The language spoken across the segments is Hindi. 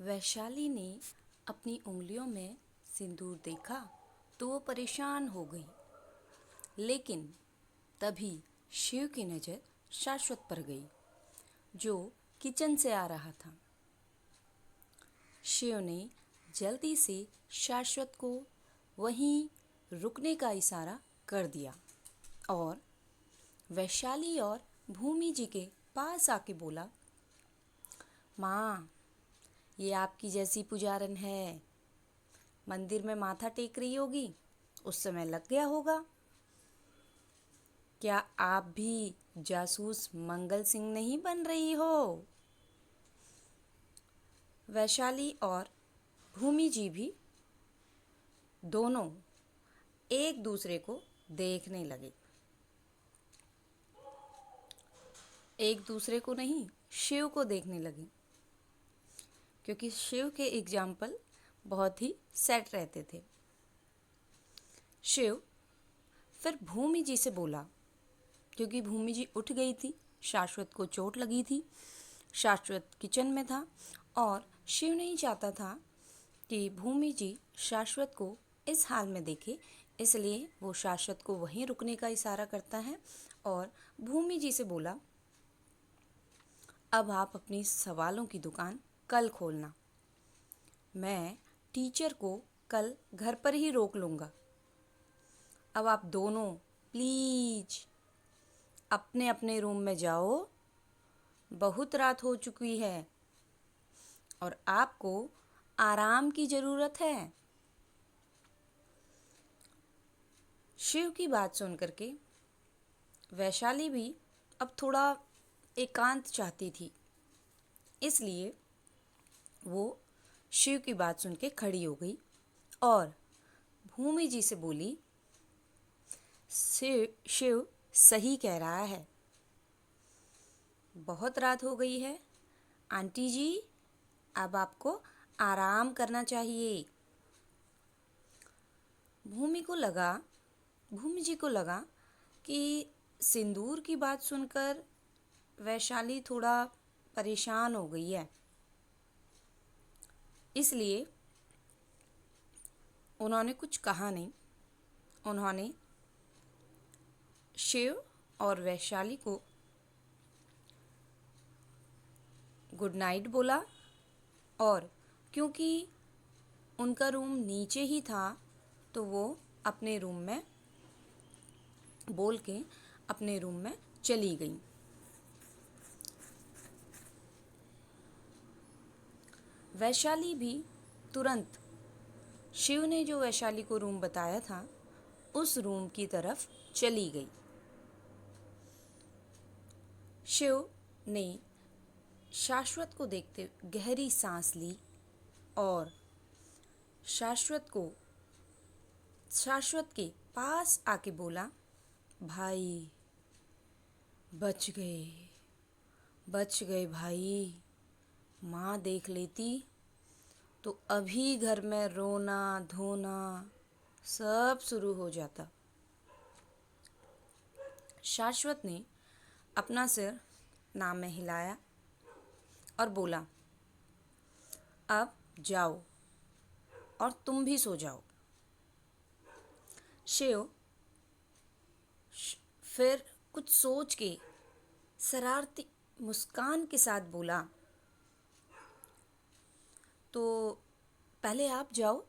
वैशाली ने अपनी उंगलियों में सिंदूर देखा तो वो परेशान हो गई। लेकिन तभी शिव की नज़र शाश्वत पर गई, जो किचन से आ रहा था। शिव ने जल्दी से शाश्वत को वहीं रुकने का इशारा कर दिया और वैशाली और भूमि जी के पास आके बोला, माँ, ये आपकी जैसी पुजारन है। मंदिर में माथा टेक रही होगी, उस समय लग गया होगा। क्या आप भी जासूस मंगल सिंह नहीं बन रही हो? वैशाली और भूमि जी भी दोनों एक दूसरे को देखने लगे। एक दूसरे को नहीं, शिव को देखने लगे, क्योंकि शिव के एग्जाम्पल बहुत ही सेट रहते थे। शिव फिर भूमि जी से बोला, क्योंकि भूमि जी उठ गई थी, शाश्वत को चोट लगी थी, शाश्वत किचन में था और शिव नहीं चाहता था कि भूमि जी शाश्वत को इस हाल में देखे, इसलिए वो शाश्वत को वहीं रुकने का इशारा करता है और भूमि जी से बोला, अब आप अपनी सवालों की दुकान कल खोलना। मैं टीचर को कल घर पर ही रोक लूँगा। अब आप दोनों प्लीज अपने अपने रूम में जाओ, बहुत रात हो चुकी है और आपको आराम की ज़रूरत है। शिव की बात सुन करके वैशाली भी अब थोड़ा एकांत चाहती थी, इसलिए वो शिव की बात सुन के खड़ी हो गई और भूमि जी से बोली, शिव सही कह रहा है, बहुत रात हो गई है। आंटी जी, अब आपको आराम करना चाहिए। भूमि जी को लगा कि सिंदूर की बात सुनकर वैशाली थोड़ा परेशान हो गई है, इसलिए उन्होंने कुछ कहा नहीं। उन्होंने शिव और वैशाली को गुड नाइट बोला और क्योंकि उनका रूम नीचे ही था तो वो अपने रूम में बोल के अपने रूम में चली गई। वैशाली भी तुरंत शिव ने जो वैशाली को रूम बताया था उस रूम की तरफ चली गई। शिव ने शाश्वत को देखते गहरी सांस ली और शाश्वत के पास आके बोला, भाई, बच गए भाई। माँ देख लेती तो अभी घर में रोना धोना सब शुरू हो जाता। शाश्वत ने अपना सिर नाम में हिलाया और बोला, अब जाओ और तुम भी सो जाओ। शिव फिर कुछ सोच के शरारती मुस्कान के साथ बोला, तो पहले आप जाओ।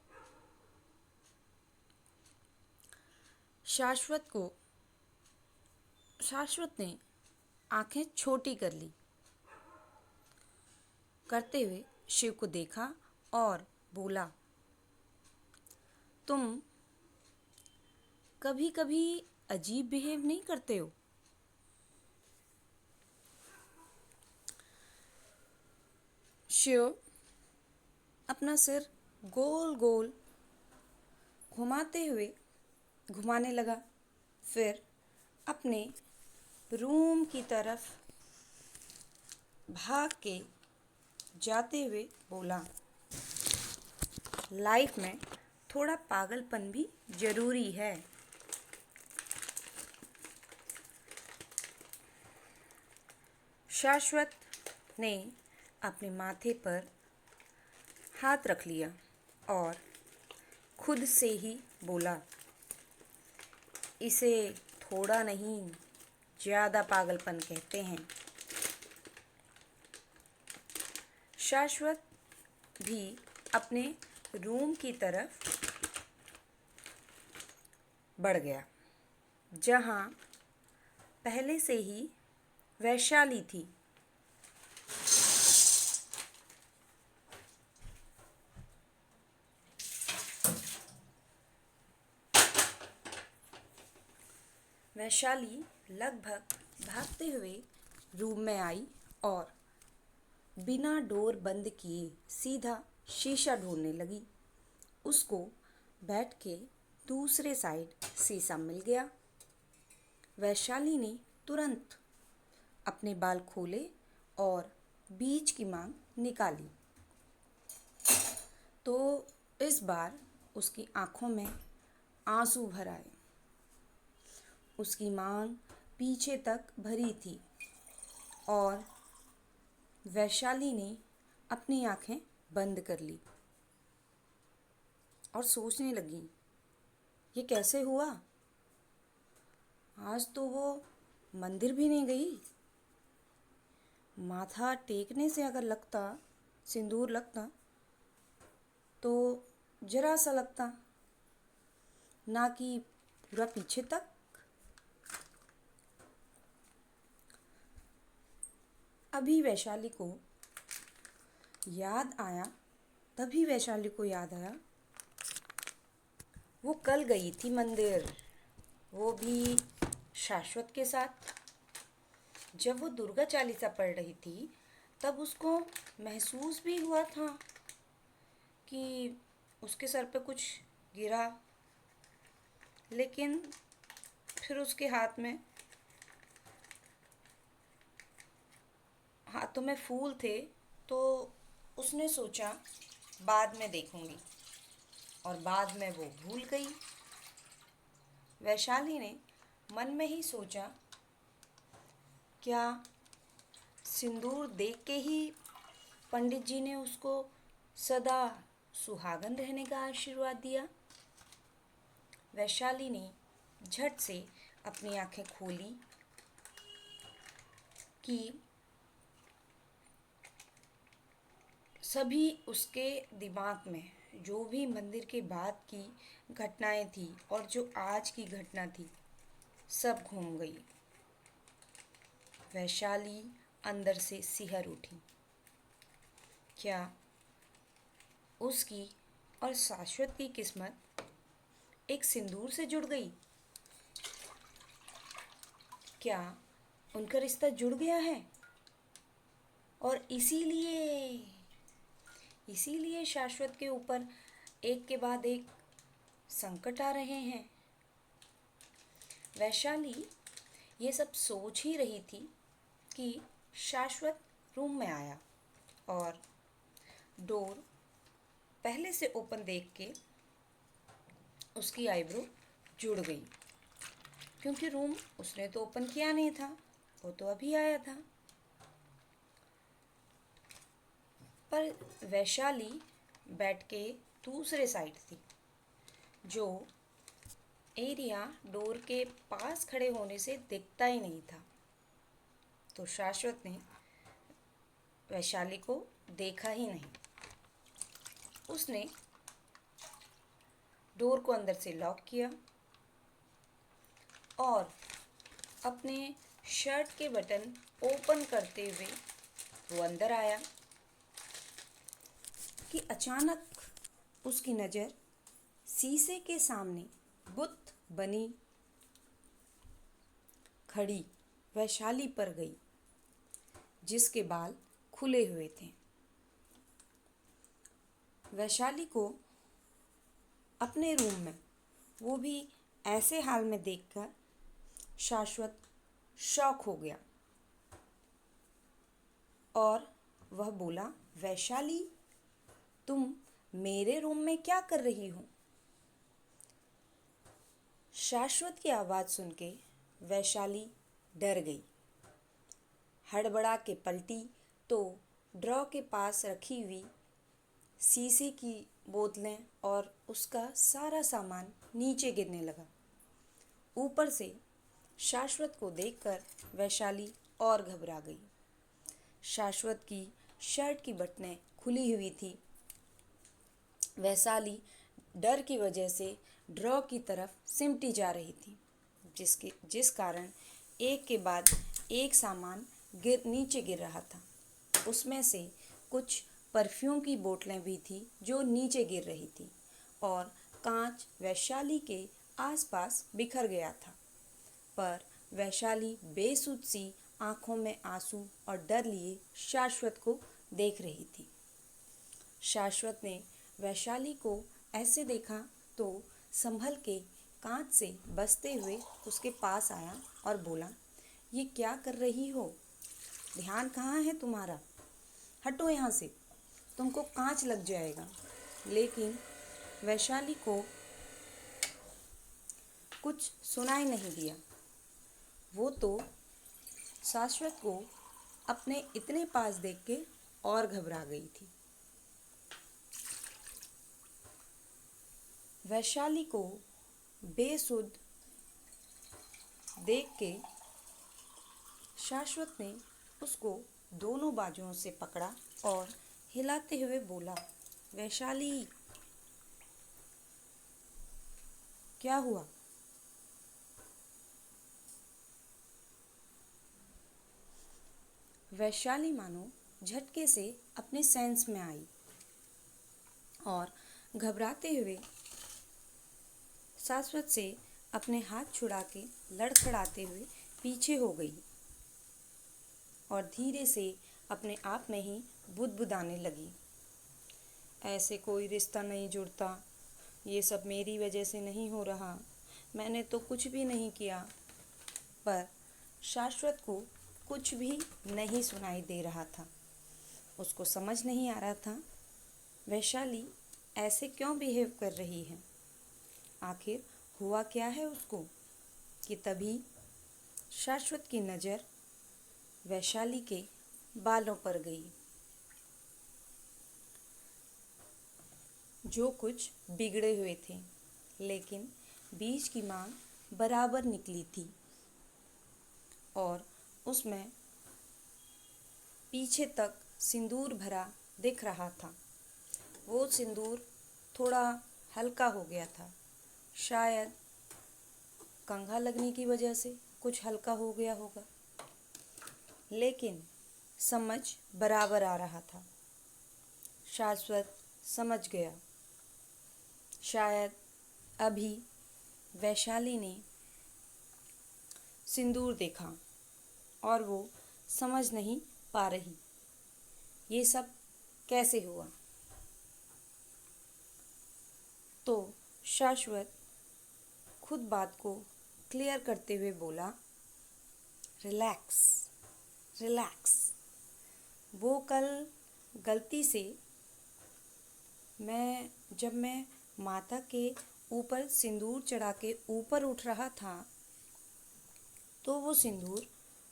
शाश्वत ने आंखें छोटी कर ली, करते हुए शिव को देखा और बोला, तुम कभी कभी अजीब बिहेव नहीं करते हो? शिव अपना सिर गोल गोल घुमाने लगा, फिर अपने रूम की तरफ भाग के जाते हुए बोला, लाइफ में थोड़ा पागलपन भी जरूरी है। शाश्वत ने अपने माथे पर हाथ रख लिया और खुद से ही बोला, इसे थोड़ा नहीं ज़्यादा पागलपन कहते हैं। शाश्वत भी अपने रूम की तरफ बढ़ गया, जहाँ पहले से ही वैशाली थी। वैशाली लगभग भागते हुए रूम में आई और बिना डोर बंद किए सीधा शीशा ढूंढने लगी। उसको बेड के दूसरे साइड शीशा मिल गया। वैशाली ने तुरंत अपने बाल खोले और बीच की मांग निकाली, तो इस बार उसकी आंखों में आंसू भर आए। उसकी मांग पीछे तक भरी थी और वैशाली ने अपनी आंखें बंद कर ली और सोचने लगी, ये कैसे हुआ? आज तो वो मंदिर भी नहीं गई। माथा टेकने से अगर लगता, सिंदूर लगता, तो जरा सा लगता, ना कि पूरा पीछे तक। अभी वैशाली को याद आया, तभी वैशाली को याद आया, वो कल गई थी मंदिर, वो भी शाश्वत के साथ। जब वो दुर्गा चालीसा पढ़ रही थी, तब उसको महसूस भी हुआ था कि उसके सर पे कुछ गिरा, लेकिन फिर उसके हाथों में फूल थे, तो उसने सोचा बाद में देखूंगी, और बाद में वो भूल गई। वैशाली ने मन में ही सोचा, क्या सिंदूर देख के ही पंडित जी ने उसको सदा सुहागन रहने का आशीर्वाद दिया? वैशाली ने झट से अपनी आंखें खोली कि सभी उसके दिमाग में जो भी मंदिर के बाद की घटनाएं थी और जो आज की घटना थी, सब घूम गई। वैशाली अंदर से सिहर उठी। क्या उसकी और शाश्वत की किस्मत एक सिंदूर से जुड़ गई? क्या उनका रिश्ता जुड़ गया है? और इसीलिए शाश्वत के ऊपर एक के बाद एक संकट आ रहे हैं। वैशाली ये सब सोच ही रही थी कि शाश्वत रूम में आया और डोर पहले से ओपन देख के उसकी आईब्रो जुड़ गई, क्योंकि रूम उसने तो ओपन किया नहीं था, वो तो अभी आया था। पर वैशाली बेड के दूसरे साइड थी, जो एरिया डोर के पास खड़े होने से दिखता ही नहीं था। तो शाश्वत ने वैशाली को देखा ही नहीं। उसने डोर को अंदर से लॉक किया और अपने शर्ट के बटन ओपन करते हुए वो अंदर आया कि अचानक उसकी नज़र शीशे के सामने बुत बनी खड़ी वैशाली पर गई, जिसके बाल खुले हुए थे। वैशाली को अपने रूम में वो भी ऐसे हाल में देखकर शाश्वत शॉक हो गया और वह बोला, वैशाली, तुम मेरे रूम में क्या कर रही हो? शाश्वत की आवाज़ सुन के वैशाली डर गई। हड़बड़ा के पलटी तो ड्रॉ के पास रखी हुई शीशे की बोतलें और उसका सारा सामान नीचे गिरने लगा। ऊपर से शाश्वत को देखकर वैशाली और घबरा गई। शाश्वत की शर्ट की बटनें खुली हुई थी। वैशाली डर की वजह से ड्रॉ की तरफ सिमटी जा रही थी, जिस कारण एक के बाद एक सामान नीचे गिर रहा था। उसमें से कुछ परफ्यूम की बोतलें भी थी जो नीचे गिर रही थी और कांच वैशाली के आसपास बिखर गया था। पर वैशाली बेसुध सी आंखों में आंसू और डर लिए शाश्वत को देख रही थी। शाश्वत ने वैशाली को ऐसे देखा तो संभल के कांच से बचते हुए उसके पास आया और बोला, ये क्या कर रही हो? ध्यान कहाँ है तुम्हारा? हटो यहाँ से, तुमको कांच लग जाएगा। लेकिन वैशाली को कुछ सुनाई नहीं दिया। वो तो शाश्वत को अपने इतने पास देख के और घबरा गई थी। वैशाली को बेसुध देख के शाश्वत ने उसको दोनों बाजुओं से पकड़ा और हिलाते हुए बोला, वैशाली, क्या हुआ? वैशाली मानो झटके से अपने सेंस में आई और घबराते हुए शाश्वत से अपने हाथ छुड़ा के लड़खड़ाते हुए पीछे हो गई और धीरे से अपने आप में ही बुदबुदाने लगी, ऐसे कोई रिश्ता नहीं जुड़ता, ये सब मेरी वजह से नहीं हो रहा, मैंने तो कुछ भी नहीं किया। पर शाश्वत को कुछ भी नहीं सुनाई दे रहा था। उसको समझ नहीं आ रहा था वैशाली ऐसे क्यों बिहेव कर रही है। आखिर हुआ क्या है उसको कि तभी शाश्वत की नज़र वैशाली के बालों पर गई, जो कुछ बिगड़े हुए थे, लेकिन बीच की मांग बराबर निकली थी और उसमें पीछे तक सिंदूर भरा दिख रहा था। वो सिंदूर थोड़ा हल्का हो गया था, शायद कंघा लगने की वजह से कुछ हल्का हो गया होगा, लेकिन समझ बराबर आ रहा था। शाश्वत समझ गया। शायद अभी वैशाली ने सिंदूर देखा और वो समझ नहीं पा रही ये सब कैसे हुआ। तो शाश्वत खुद बात को क्लियर करते हुए बोला, रिलैक्स रिलैक्स, वो कल गलती से जब मैं माता के ऊपर सिंदूर चढ़ा के ऊपर उठ रहा था तो वो सिंदूर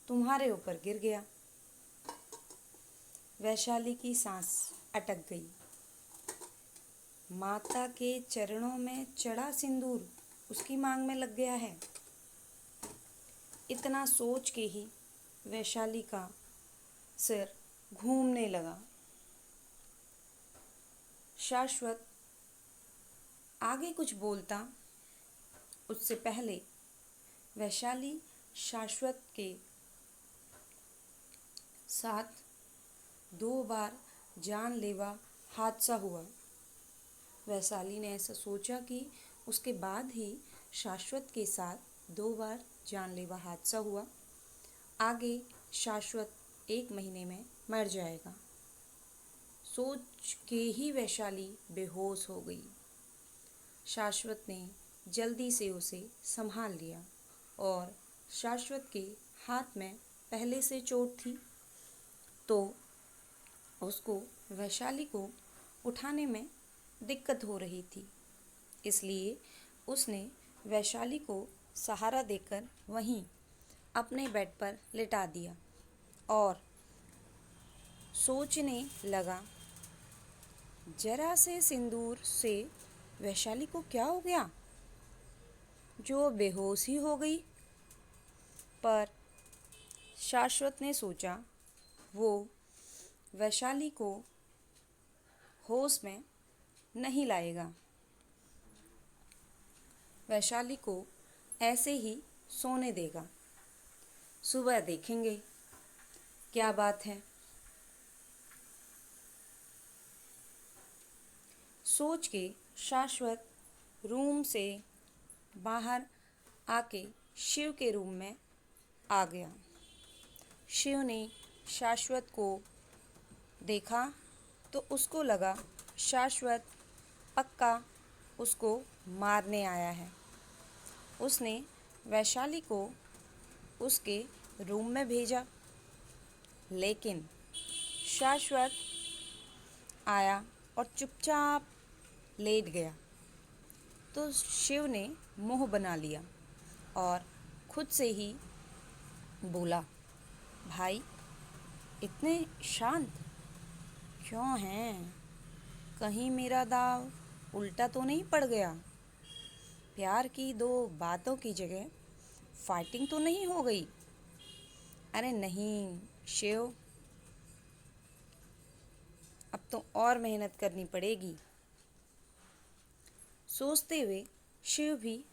तुम्हारे ऊपर गिर गया। वैशाली की सांस अटक गई। माता के चरणों में चढ़ा सिंदूर उसकी मांग में लग गया है। इतना सोच के ही वैशाली का सिर घूमने लगा। शाश्वत आगे कुछ बोलता उससे पहले वैशाली शाश्वत के साथ 2 बार जानलेवा हादसा हुआ। वैशाली ने ऐसा सोचा कि उसके बाद ही शाश्वत के साथ 2 बार जानलेवा हादसा हुआ, आगे शाश्वत 1 महीने में मर जाएगा। सोच के ही वैशाली बेहोश हो गई। शाश्वत ने जल्दी से उसे संभाल लिया और शाश्वत के हाथ में पहले से चोट थी तो उसको वैशाली को उठाने में दिक्कत हो रही थी, इसलिए उसने वैशाली को सहारा देकर वहीं अपने बेड पर लिटा दिया और सोचने लगा, जरा से सिंदूर से वैशाली को क्या हो गया जो बेहोश ही हो गई। पर शाश्वत ने सोचा वो वैशाली को होश में नहीं लाएगा, वैशाली को ऐसे ही सोने देगा, सुबह देखेंगे क्या बात है। सोच के शाश्वत रूम से बाहर आके शिव के रूम में आ गया। शिव ने शाश्वत को देखा तो उसको लगा शाश्वत पक्का उसको मारने आया है। उसने वैशाली को उसके रूम में भेजा, लेकिन शाश्वत आया और चुपचाप लेट गया। तो शिव ने मुंह बना लिया और खुद से ही बोला, भाई इतने शांत क्यों हैं? कहीं मेरा दाव उल्टा तो नहीं पड़ गया? प्यार की दो बातों की जगह फाइटिंग तो नहीं हो गई? अरे नहीं शिव, अब तो और मेहनत करनी पड़ेगी। सोचते हुए शिव भी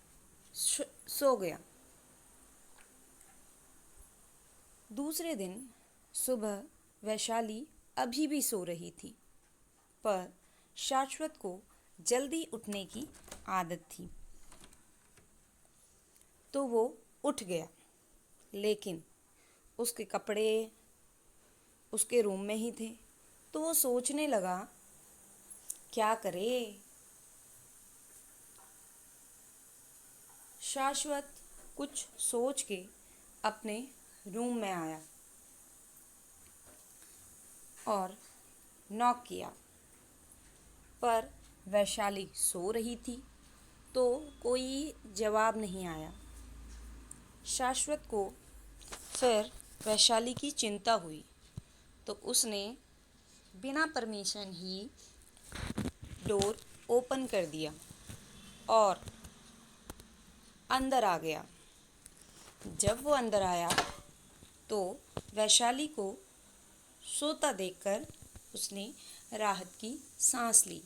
सो गया। दूसरे दिन सुबह वैशाली अभी भी सो रही थी, पर शाश्वत को जल्दी उठने की आदत थी तो वो उठ गया, लेकिन उसके कपड़े उसके रूम में ही थे। तो वो सोचने लगा क्या करे। शाश्वत कुछ सोच के अपने रूम में आया और नॉक किया, पर वैशाली सो रही थी तो कोई जवाब नहीं आया। शाश्वत को फिर वैशाली की चिंता हुई तो उसने बिना परमिशन ही डोर ओपन कर दिया और अंदर आ गया। जब वो अंदर आया तो वैशाली को सोता देखकर उसने राहत की सांस ली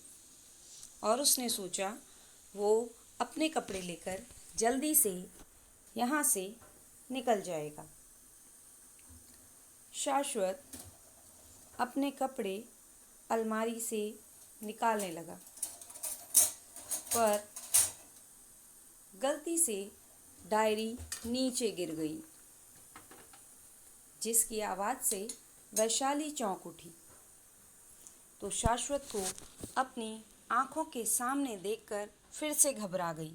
और उसने सोचा वो अपने कपड़े लेकर जल्दी से यहाँ से निकल जाएगा। शाश्वत अपने कपड़े अलमारी से निकालने लगा, पर गलती से डायरी नीचे गिर गई, जिसकी आवाज़ से वैशाली चौंक उठी। तो शाश्वत को अपनी आंखों के सामने देखकर फिर से घबरा गई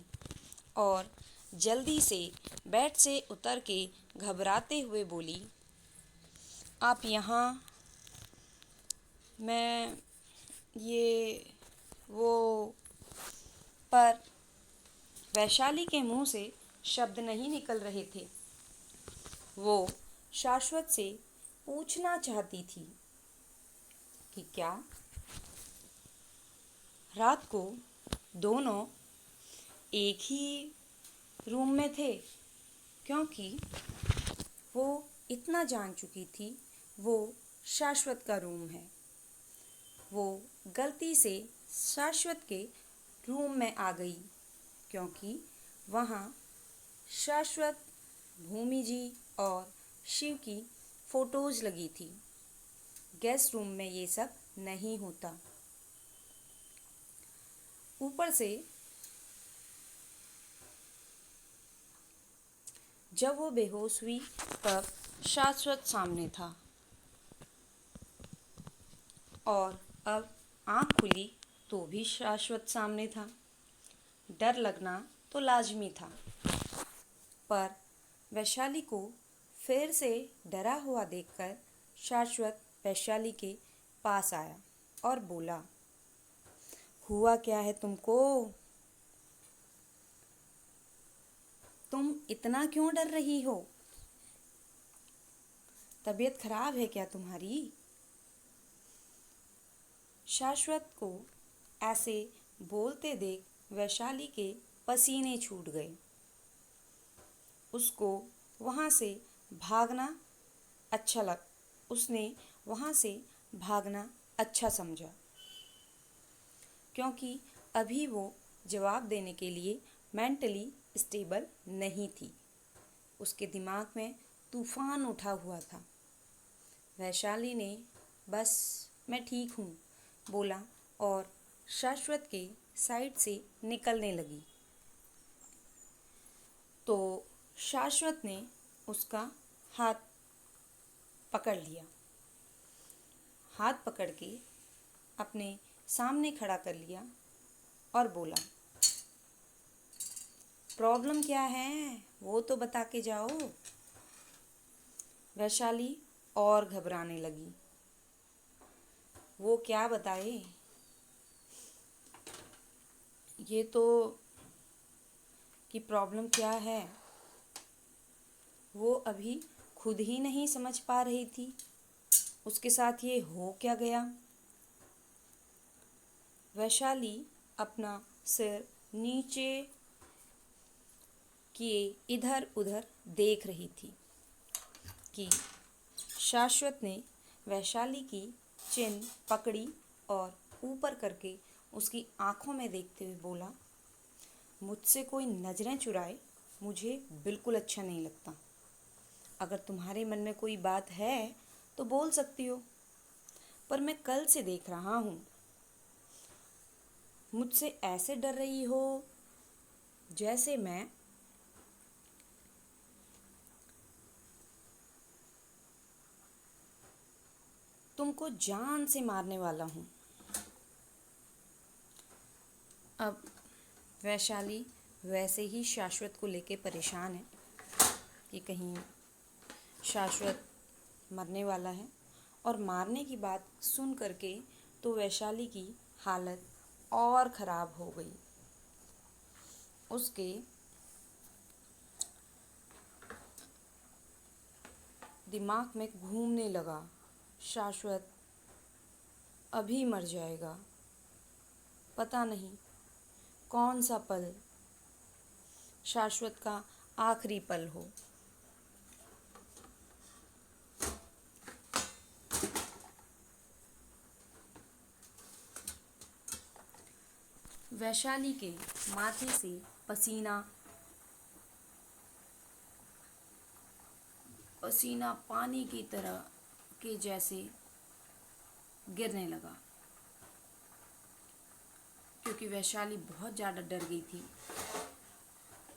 और जल्दी से बेड से उतर के घबराते हुए बोली, आप यहाँ, मैं ये वो। पर वैशाली के मुंह से शब्द नहीं निकल रहे थे। वो शाश्वत से पूछना चाहती थी कि क्या रात को दोनों एक ही रूम में थे, क्योंकि वो इतना जान चुकी थी वो शाश्वत का रूम है। वो गलती से शाश्वत के रूम में आ गई क्योंकि वहाँ शाश्वत, भूमि जी और शिव की फ़ोटोज़ लगी थी। गेस्ट रूम में ये सब नहीं होता। ऊपर से जब वो बेहोश हुई तब शाश्वत सामने था और अब आँख खुली तो भी शाश्वत सामने था। डर लगना तो लाजमी था, पर वैशाली को फिर से डरा हुआ देखकर शाश्वत वैशाली के पास आया और बोला, हुआ क्या है तुमको? तुम इतना क्यों डर रही हो? तबीयत खराब है क्या तुम्हारी? शाश्वत को ऐसे बोलते देख वैशाली के पसीने छूट गए। उसको वहाँ से भागना अच्छा लग उसने वहाँ से भागना अच्छा समझा, क्योंकि अभी वो जवाब देने के लिए मेंटली स्टेबल नहीं थी। उसके दिमाग में तूफान उठा हुआ था। वैशाली ने बस मैं ठीक हूँ बोला और शाश्वत के साइड से निकलने लगी। तो शाश्वत ने उसका हाथ पकड़ लिया। हाथ पकड़ के अपने सामने खड़ा कर लिया और बोला, प्रॉब्लम क्या है वो तो बता के जाओ। वैशाली और घबराने लगी। वो क्या बताए? ये तो कि प्रॉब्लम क्या है वो अभी खुद ही नहीं समझ पा रही थी। उसके साथ ये हो क्या गया? वैशाली अपना सिर नीचे किए इधर उधर देख रही थी कि शाश्वत ने वैशाली की चिन पकड़ी और ऊपर करके उसकी आंखों में देखते हुए बोला, मुझसे कोई नज़रें चुराए मुझे बिल्कुल अच्छा नहीं लगता। अगर तुम्हारे मन में कोई बात है तो बोल सकती हो, पर मैं कल से देख रहा हूँ मुझसे ऐसे डर रही हो जैसे मैं तुमको जान से मारने वाला हूँ। अब वैशाली वैसे ही शाश्वत को लेके परेशान है कि कहीं शाश्वत मरने वाला है, और मारने की बात सुन करके तो वैशाली की हालत और ख़राब हो गई। उसके दिमाग में घूमने लगा, शाश्वत अभी मर जाएगा। पता नहीं कौन सा पल शाश्वत का आखिरी पल हो। वैशाली के माथे से पसीना पसीना पानी की तरह के जैसे गिरने लगा, क्योंकि वैशाली बहुत ज़्यादा डर गई थी।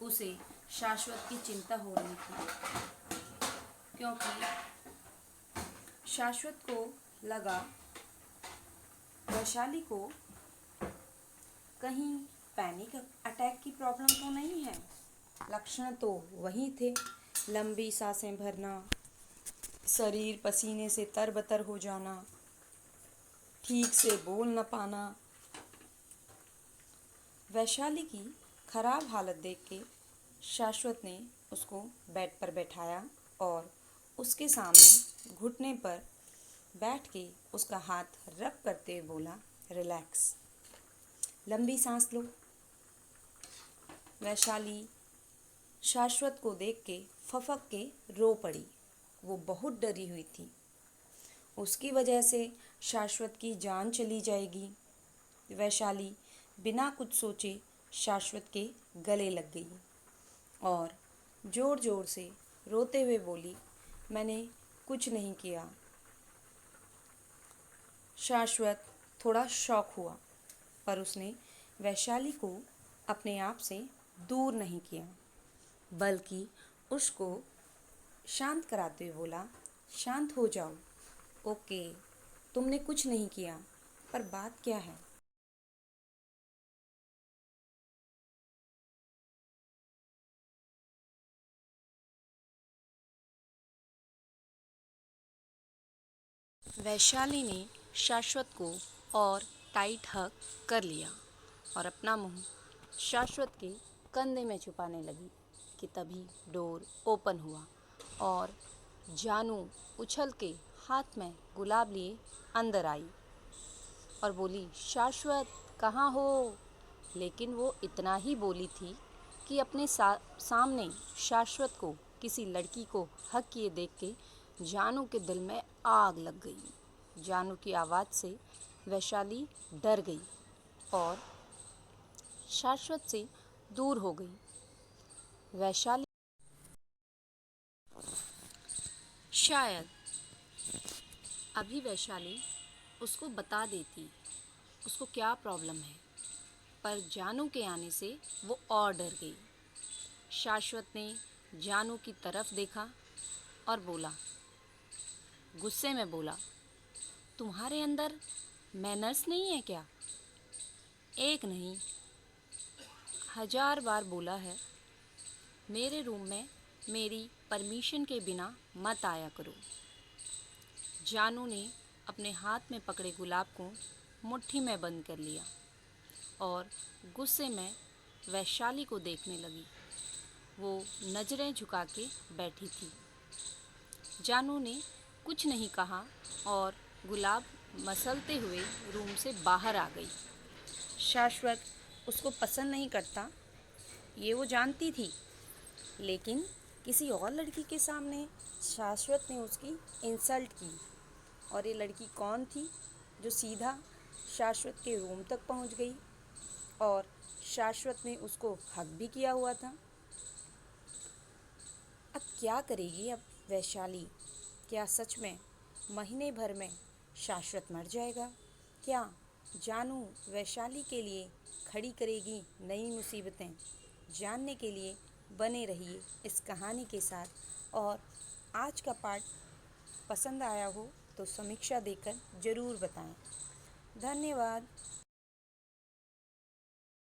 उसे शाश्वत की चिंता हो रही थी, क्योंकि शाश्वत को लगा वैशाली को कहीं पैनिक अटैक की प्रॉब्लम तो नहीं है। लक्षण तो वही थे, लंबी सांसें भरना, शरीर पसीने से तरबतर हो जाना, ठीक से बोल न पाना। वैशाली की खराब हालत देख के शाश्वत ने उसको बेड पर बैठाया और उसके सामने घुटने पर बैठ के उसका हाथ रब करते हुए बोला, रिलैक्स, लंबी सांस लो। वैशाली शाश्वत को देख के फफक के रो पड़ी। वो बहुत डरी हुई थी, उसकी वजह से शाश्वत की जान चली जाएगी। वैशाली बिना कुछ सोचे शाश्वत के गले लग गई और ज़ोर ज़ोर से रोते हुए बोली, मैंने कुछ नहीं किया। शाश्वत थोड़ा शॉक हुआ, पर उसने वैशाली को अपने आप से दूर नहीं किया, बल्कि उसको शांत कराते हुए बोला, शांत हो जाओ, ओके, तुमने कुछ नहीं किया, पर बात क्या है? वैशाली ने शाश्वत को और टाइट हग कर लिया और अपना मुंह शाश्वत के कंधे में छुपाने लगी कि तभी डोर ओपन हुआ और जानू उछल के हाथ में गुलाब लिए अंदर आई। और बोली, शाश्वत कहाँ हो? लेकिन वो इतना ही बोली थी कि अपने सामने शाश्वत को किसी लड़की को हक किए देख के जानू के दिल में आग लग गई। जानू की आवाज़ से वैशाली डर गई और शाश्वत से दूर हो गई। वैशाली शायद अभी वैशाली उसको बता देती उसको क्या प्रॉब्लम है, पर जानू के आने से वो और डर गई। शाश्वत ने जानू की तरफ देखा और बोला, गुस्से में बोला, तुम्हारे अंदर मैनर्स नहीं है क्या? एक नहीं 1000 बार बोला है, मेरे रूम में मेरी परमिशन के बिना मत आया करो। जानू ने अपने हाथ में पकड़े गुलाब को मुट्ठी में बंद कर लिया और गुस्से में वैशाली को देखने लगी। वो नज़रें झुका के बैठी थी। जानू ने कुछ नहीं कहा और गुलाब मसलते हुए रूम से बाहर आ गई। शाश्वत उसको पसंद नहीं करता, ये वो जानती थी, लेकिन किसी और लड़की के सामने शाश्वत ने उसकी इंसल्ट की। और ये लड़की कौन थी जो सीधा शाश्वत के रूम तक पहुंच गई और शाश्वत ने उसको हक भी किया हुआ था। अब क्या करेगी अब वैशाली? क्या सच में महीने भर में शाश्वत मर जाएगा? क्या जानू वैशाली के लिए खड़ी करेगी नई मुसीबतें? जानने के लिए बने रहिए इस कहानी के साथ। और आज का पार्ट पसंद आया हो तो समीक्षा देकर ज़रूर बताएं। धन्यवाद।